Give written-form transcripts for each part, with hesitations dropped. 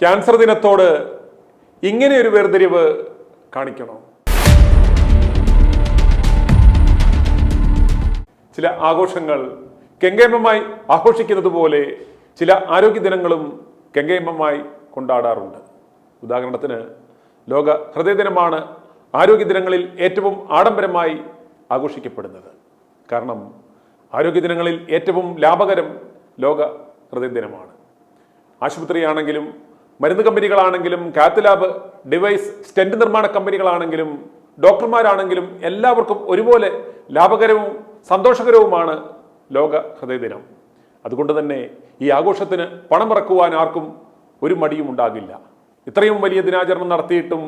Cancer ദിനത്തോട് ഇങ്ങനെയൊരു വേർതിരിവ് കാണിക്കണോ? ചില ആഘോഷങ്ങൾ കെങ്കേമമായി ആഘോഷിക്കുന്നത് പോലെ ചില ആരോഗ്യ ദിനങ്ങളും കെങ്കേമമായി കൊണ്ടാടാറുണ്ട്. ഉദാഹരണത്തിന് ലോക ഹൃദയ ദിനമാണ് ആരോഗ്യ ദിനങ്ങളിൽ ഏറ്റവും ആഡംബരമായി ആഘോഷിക്കപ്പെടുന്നത്. കാരണം ആരോഗ്യ ദിനങ്ങളിൽ ഏറ്റവും ലാഭകരം ലോക ഹൃദയ ദിനമാണ്. ആശുപത്രിയാണെങ്കിലും മരുന്ന് കമ്പനികളാണെങ്കിലും കാത്ത് ലാബ് ഡിവൈസ് സ്റ്റെന്റ് നിർമ്മാണ കമ്പനികളാണെങ്കിലും ഡോക്ടർമാരാണെങ്കിലും എല്ലാവർക്കും ഒരുപോലെ ലാഭകരവും സന്തോഷകരവുമാണ് ലോക ഹൃദയ ദിനം. അതുകൊണ്ട് തന്നെ ഈ ആഘോഷത്തിന് പണമിറക്കുവാൻ ആർക്കും ഒരു മടിയും ഉണ്ടാകില്ല. ഇത്രയും വലിയ ദിനാചരണം നടത്തിയിട്ടും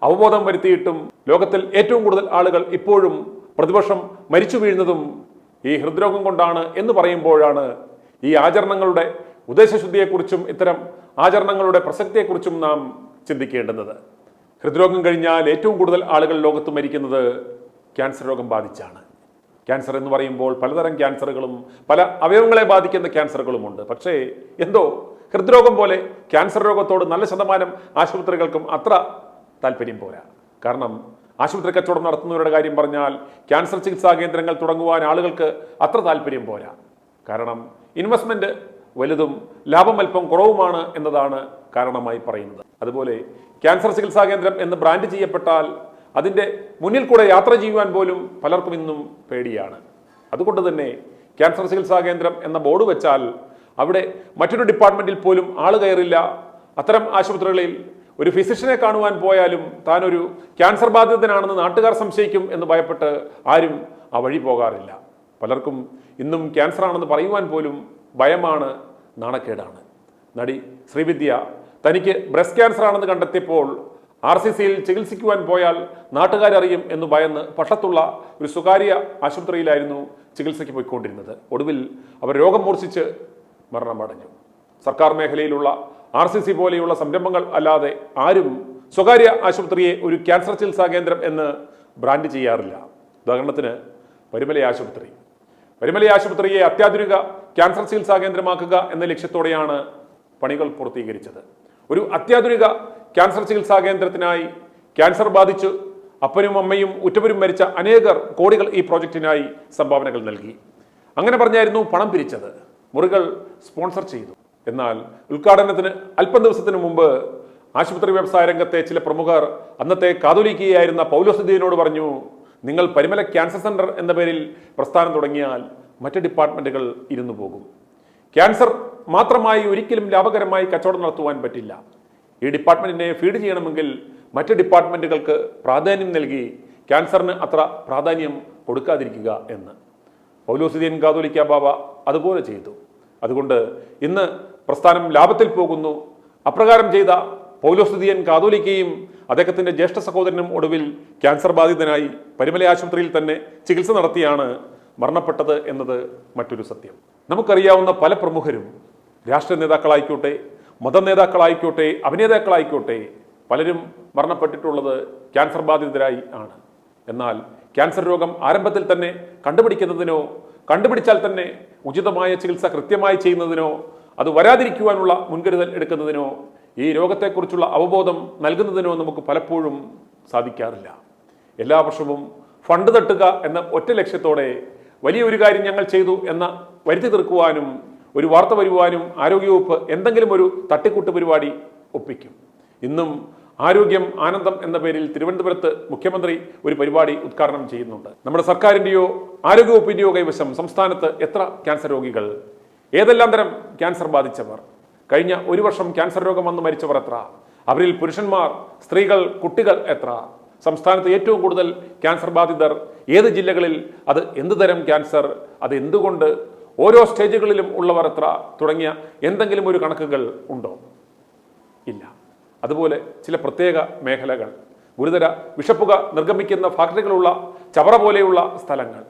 അവബോധം വരുത്തിയിട്ടും ലോകത്തിൽ ഏറ്റവും കൂടുതൽ ആളുകൾ ഇപ്പോഴും പ്രതിവർഷം മരിച്ചു വീഴുന്നതും ഈ ഹൃദ്രോഗം കൊണ്ടാണ് എന്ന് പറയുമ്പോഴാണ് ഈ ആചരണങ്ങളുടെ ഉദ്ദേശശുദ്ധിയെക്കുറിച്ചും ഇത്തരം ആചരണങ്ങളുടെ പ്രസക്തിയെക്കുറിച്ചും നാം ചിന്തിക്കേണ്ടുന്നത്. ഹൃദ്രോഗം കഴിഞ്ഞാൽ ഏറ്റവും കൂടുതൽ ആളുകൾ ലോകത്ത് മരിക്കുന്നത് ക്യാൻസർ രോഗം ബാധിച്ചാണ്. ക്യാൻസർ എന്ന് പറയുമ്പോൾ പലതരം ക്യാൻസറുകളും പല അവയവങ്ങളെ ബാധിക്കുന്ന ക്യാൻസറുകളുമുണ്ട്. പക്ഷേ എന്തോ ഹൃദ്രോഗം പോലെ ക്യാൻസർ രോഗത്തോട് നല്ല ശതമാനം ആശുപത്രികൾക്കും അത്ര താല്പര്യം പോരാ. കാരണം ആശുപത്രി കച്ചവടം നടത്തുന്നവരുടെ കാര്യം പറഞ്ഞാൽ ക്യാൻസർ ചികിത്സാ കേന്ദ്രങ്ങൾ തുടങ്ങുവാൻ ആളുകൾക്ക് അത്ര താല്പര്യം പോരാ. കാരണം ഇൻവെസ്റ്റ്മെന്റ് വലുതും ലാഭം അല്പം കുറവുമാണ് എന്നതാണ് കാരണമായി പറയുന്നത്. അതുപോലെ ക്യാൻസർ ചികിത്സാ കേന്ദ്രം എന്ന് ബ്രാൻഡ് ചെയ്യപ്പെട്ടാൽ അതിൻ്റെ മുന്നിൽ കൂടെ യാത്ര ചെയ്യുവാൻ പോലും പലർക്കും ഇന്നും പേടിയാണ്. അതുകൊണ്ട് തന്നെ ക്യാൻസർ ചികിത്സാ കേന്ദ്രം എന്ന ബോർഡ് വെച്ചാൽ അവിടെ മറ്റൊരു ഡിപ്പാർട്ട്മെന്റിൽ പോലും ആള് കയറില്ല. അത്തരം ആശുപത്രികളിൽ ഒരു ഫിസിഷ്യനെ കാണുവാൻ പോയാലും താനൊരു ക്യാൻസർ ബാധിതനാണെന്ന് നാട്ടുകാർ സംശയിക്കും എന്ന് ഭയപ്പെട്ട് ആരും ആ വഴി പോകാറില്ല. പലർക്കും ഇന്നും ക്യാൻസർ ആണെന്ന് പറയുവാൻ പോലും ഭയമാണ്, നാണക്കേടാണ്. നടി ശ്രീവിദ്യ തനിക്ക് ബ്രസ്റ്റ് ക്യാൻസർ ആണെന്ന് കണ്ടെത്തിയപ്പോൾ RCCയിൽ ചികിത്സിക്കുവാൻ പോയാൽ നാട്ടുകാരറിയും എന്ന് ഭയന്ന് പട്ടത്തുള്ള ഒരു സ്വകാര്യ ആശുപത്രിയിലായിരുന്നു ചികിത്സയ്ക്ക് പോയിക്കൊണ്ടിരുന്നത്. ഒടുവിൽ അവർ രോഗം മൂർച്ഛിച്ച് മരണമടഞ്ഞു. സർക്കാർ മേഖലയിലുള്ള RCC പോലെയുള്ള സംരംഭങ്ങൾ അല്ലാതെ ആരും സ്വകാര്യ ആശുപത്രിയെ ഒരു ക്യാൻസർ ചികിത്സാ കേന്ദ്രം എന്ന് ബ്രാൻഡ് ചെയ്യാറില്ല. ഉദാഹരണത്തിന് പരുമല ആശുപത്രിയെ അത്യാധുനിക ക്യാൻസർ ചികിത്സാ കേന്ദ്രമാക്കുക എന്ന ലക്ഷ്യത്തോടെയാണ് പണികൾ പൂർത്തീകരിച്ചത്. ഒരു അത്യാധുനിക ക്യാൻസർ ചികിത്സാ കേന്ദ്രത്തിനായി ക്യാൻസർ ബാധിച്ചു അപ്പനും അമ്മയും ഉറ്റവരും മരിച്ച അനേകർ കോടികൾ ഈ പ്രോജക്റ്റിനായി സംഭാവനകൾ നൽകി. അങ്ങനെ പറഞ്ഞായിരുന്നു പണം പിരിച്ചത്. മുറികൾ സ്പോൺസർ ചെയ്തു. എന്നാൽ ഉദ്ഘാടനത്തിന് അല്പം ദിവസത്തിന് മുമ്പ് ആശുപത്രി വ്യവസായ രംഗത്തെ ചില പ്രമുഖർ അന്നത്തെ കാതോലിക്കയായിരുന്ന പൗലോസ് പറഞ്ഞു, നിങ്ങൾ പരുമല ക്യാൻസർ സെന്റർ എന്ന പേരിൽ പ്രസ്ഥാനം തുടങ്ങിയാൽ മറ്റ് ഡിപ്പാർട്ട്മെന്റുകൾ ഇരുന്നു പോകും. ക്യാൻസർ മാത്രമായി ഒരിക്കലും ലാഭകരമായി കച്ചവടം നടത്തുവാൻ പറ്റില്ല. ഈ ഡിപ്പാർട്ട്മെന്റിനെ ഫീഡ് ചെയ്യണമെങ്കിൽ മറ്റ് ഡിപ്പാർട്ട്മെന്റുകൾക്ക് പ്രാധാന്യം നൽകി ക്യാൻസറിന് അത്ര പ്രാധാന്യം കൊടുക്കാതിരിക്കുക എന്ന്. പൗലോസ് കാതോലിക്ക ബാബ അതുപോലെ ചെയ്തു. അതുകൊണ്ട് ഇന്ന് പ്രസ്ഥാനം ലാഭത്തിൽ പോകുന്നു. അപ്രകാരം ചെയ്ത പൗലോസ് കാതോലിക്കയും അദ്ദേഹത്തിന്റെ ജ്യേഷ്ഠ സഹോദരനും ഒടുവിൽ ക്യാൻസർ ബാധിതനായി പരുമല ആശുപത്രിയിൽ തന്നെ ചികിത്സ നടത്തിയാണ് മരണപ്പെട്ടത് എന്നത് മറ്റൊരു സത്യം. നമുക്കറിയാവുന്ന പല പ്രമുഖരും രാഷ്ട്രീയ നേതാക്കളായിക്കോട്ടെ, മത നേതാക്കളായിക്കോട്ടെ, അഭിനേതാക്കളായിക്കോട്ടെ, പലരും മരണപ്പെട്ടിട്ടുള്ളത് ക്യാൻസർ ബാധിതരായി ആണ്. എന്നാൽ ക്യാൻസർ രോഗം ആരംഭത്തിൽ തന്നെ കണ്ടുപിടിക്കുന്നതിനോ കണ്ടുപിടിച്ചാൽ തന്നെ ഉചിതമായ ചികിത്സ കൃത്യമായി ചെയ്യുന്നതിനോ അത് വരാതിരിക്കുവാനുള്ള മുൻകരുതൽ എടുക്കുന്നതിനോ ഈ രോഗത്തെക്കുറിച്ചുള്ള അവബോധം നൽകുന്നതിനോ നമുക്ക് പലപ്പോഴും സാധിക്കാറില്ല. എല്ലാ വർഷവും ഫണ്ട് തട്ടുക എന്ന ഒറ്റ ലക്ഷ്യത്തോടെ വലിയൊരു കാര്യം ഞങ്ങൾ ചെയ്തു എന്ന വരുത്തി തീർക്കുവാനും ഒരു വാർത്ത വരുവാനും ആരോഗ്യവകുപ്പ് എന്തെങ്കിലും ഒരു തട്ടിക്കൂട്ട് പരിപാടി ഒപ്പിക്കും. ഇന്നും ആരോഗ്യം ആനന്ദം എന്ന പേരിൽ തിരുവനന്തപുരത്ത് മുഖ്യമന്ത്രി ഒരു പരിപാടി ഉദ്ഘാടനം ചെയ്യുന്നുണ്ട്. നമ്മുടെ സർക്കാരിൻ്റെയോ ആരോഗ്യവകുപ്പിൻ്റെയോ കൈവശം സംസ്ഥാനത്ത് എത്ര ക്യാൻസർ രോഗികൾ, ഏതെല്ലാം തരം ക്യാൻസർ ബാധിച്ചവർ, കഴിഞ്ഞ ഒരു വർഷം ക്യാൻസർ രോഗം വന്ന് മരിച്ചവർ എത്ര, അവരിൽ പുരുഷന്മാർ, സ്ത്രീകൾ, കുട്ടികൾ എത്ര, സംസ്ഥാനത്ത് ഏറ്റവും കൂടുതൽ ക്യാൻസർ ബാധിതർ ഏത് ജില്ലകളിൽ, അത് എന്ത് തരം ക്യാൻസർ, അത് എന്തുകൊണ്ട്, ഓരോ സ്റ്റേജുകളിലും ഉള്ളവർ എത്ര തുടങ്ങിയ എന്തെങ്കിലും ഒരു കണക്കുകൾ ഉണ്ടോ? ഇല്ല. അതുപോലെ ചില പ്രത്യേക മേഖലകൾ, ഗുരുതര വിഷപ്പുക നിർഗമിക്കുന്ന ഫാക്ടറികളുള്ള ചവറ പോലെയുള്ള സ്ഥലങ്ങൾ,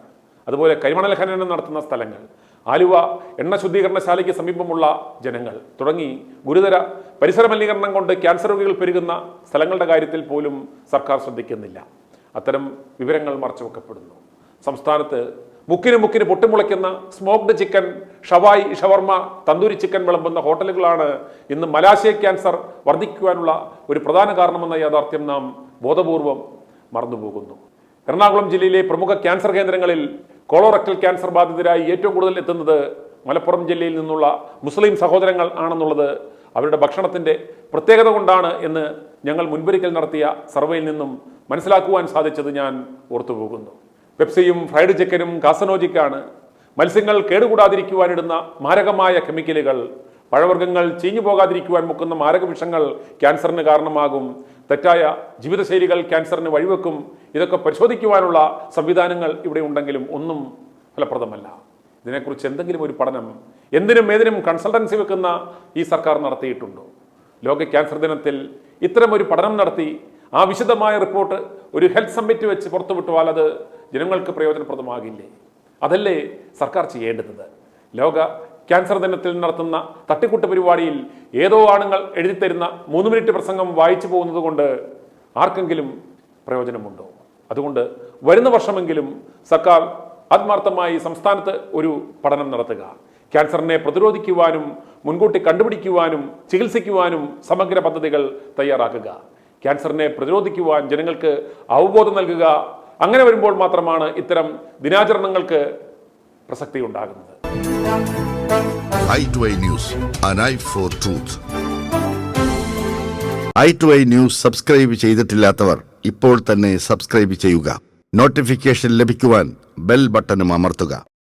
അതുപോലെ കരിമണൽ ഖനനം നടത്തുന്ന സ്ഥലങ്ങൾ, ആലുവ എണ്ണ ശുദ്ധീകരണശാലയ്ക്ക് സമീപമുള്ള ജനങ്ങൾ തുടങ്ങി ഗുരുതര പരിസര മലിനീകരണം കൊണ്ട് ക്യാൻസർ രോഗികൾ പെരുകുന്ന സ്ഥലങ്ങളുടെ കാര്യത്തിൽ പോലും സർക്കാർ ശ്രദ്ധിക്കുന്നില്ല. അത്തരം വിവരങ്ങൾ മറച്ചുവെക്കപ്പെടുന്നു. സംസ്ഥാനത്ത് മുക്കിന് പൊട്ടിമുളയ്ക്കുന്ന സ്മോക്ഡ് ചിക്കൻ, ഷവായി, ഷവർമ, തന്തൂരി ചിക്കൻ വിളമ്പുന്ന ഹോട്ടലുകളാണ് ഇന്ന് മലാശയ ക്യാൻസർ വർദ്ധിക്കുവാനുള്ള ഒരു പ്രധാന കാരണമെന്ന യാഥാർത്ഥ്യം നാം ബോധപൂർവം മറന്നുപോകുന്നു. എറണാകുളം ജില്ലയിലെ പ്രമുഖ ക്യാൻസർ കേന്ദ്രങ്ങളിൽ കോളോറക്ടൽ ക്യാൻസർ ബാധിതരായി ഏറ്റവും കൂടുതൽ എത്തുന്നത് മലപ്പുറം ജില്ലയിൽ നിന്നുള്ള മുസ്ലിം സഹോദരങ്ങൾ ആണെന്നുള്ളത് അവരുടെ ഭക്ഷണത്തിൻ്റെ പ്രത്യേകത കൊണ്ടാണ് എന്ന് ഞങ്ങൾ മുൻപൊരിക്കൽ നടത്തിയ സർവേയിൽ നിന്നും മനസ്സിലാക്കുവാൻ സാധിച്ചത് ഞാൻ ഓർത്തുപോകുന്നു. പെപ്സിയും ഫ്രൈഡ് ചിക്കനും കാസനോജിക്കാണ് മത്സ്യങ്ങൾ കേടുകൂടാതിരിക്കുവാനിടുന്ന മാരകമായ കെമിക്കലുകൾ, പഴവർഗ്ഗങ്ങൾ ചീഞ്ഞു പോകാതിരിക്കുവാൻ മുക്കുന്ന മാരക വിഷങ്ങൾ ക്യാൻസറിന് കാരണമാകും, തെറ്റായ ജീവിതശൈലികൾ ക്യാൻസറിന് വഴിവെക്കും. ഇതൊക്കെ പരിശോധിക്കുവാനുള്ള സംവിധാനങ്ങൾ ഇവിടെ ഉണ്ടെങ്കിലും ഒന്നും ഫലപ്രദമല്ല. ഇതിനെക്കുറിച്ച് എന്തെങ്കിലും ഒരു പഠനം എന്തിനും ഏതിനും കൺസൾട്ടൻസി വെക്കുന്ന ഈ സർക്കാർ നടത്തിയിട്ടുണ്ടോ? ലോക ക്യാൻസർ ദിനത്തിൽ ഇത്തരം ഒരു പഠനം നടത്തി ആ വിശദമായ റിപ്പോർട്ട് ഒരു ഹെൽത്ത് സമ്മിറ്റ് വെച്ച് പുറത്തുവിട്ടാൽ അത് ജനങ്ങൾക്ക് പ്രയോജനപ്രദമാകില്ലേ? അതല്ലേ സർക്കാർ ചെയ്യേണ്ടത്? ലോക ക്യാൻസർ ദിനത്തിൽ നടത്തുന്ന തട്ടിക്കൂട്ട് പരിപാടിയിൽ ഏതോ ആണുങ്ങൾ എഴുതിത്തരുന്ന 3 മിനിറ്റ് പ്രസംഗം വായിച്ചു പോകുന്നത് കൊണ്ട് ആർക്കെങ്കിലും പ്രയോജനമുണ്ടോ? അതുകൊണ്ട് വരുന്ന വർഷമെങ്കിലും സർക്കാർ ആത്മാർത്ഥമായി സംസ്ഥാനത്ത് ഒരു പഠനം നടത്തുക. ക്യാൻസറിനെ പ്രതിരോധിക്കുവാനും മുൻകൂട്ടി കണ്ടുപിടിക്കുവാനും ചികിത്സിക്കുവാനും സമഗ്ര പദ്ധതികൾ തയ്യാറാക്കുക. ക്യാൻസറിനെ പ്രതിരോധിക്കുവാൻ ജനങ്ങൾക്ക് അവബോധം നൽകുക. അങ്ങനെ വരുമ്പോൾ മാത്രമാണ് ഇത്തരം ദിനാചരണങ്ങൾക്ക് പ്രസക്തി ഉണ്ടാകുന്നത്. i2i News, an eye for truth. i2i News subscribe ചെയ്തിട്ടില്ലാത്തവർ ഇപ്പോൾ തന്നെ സബ്സ്ക്രൈബ് ചെയ്യുക. നോട്ടിഫിക്കേഷൻ ലഭിക്കുവാൻ ബെൽ ബട്ടണും അമർത്തുക.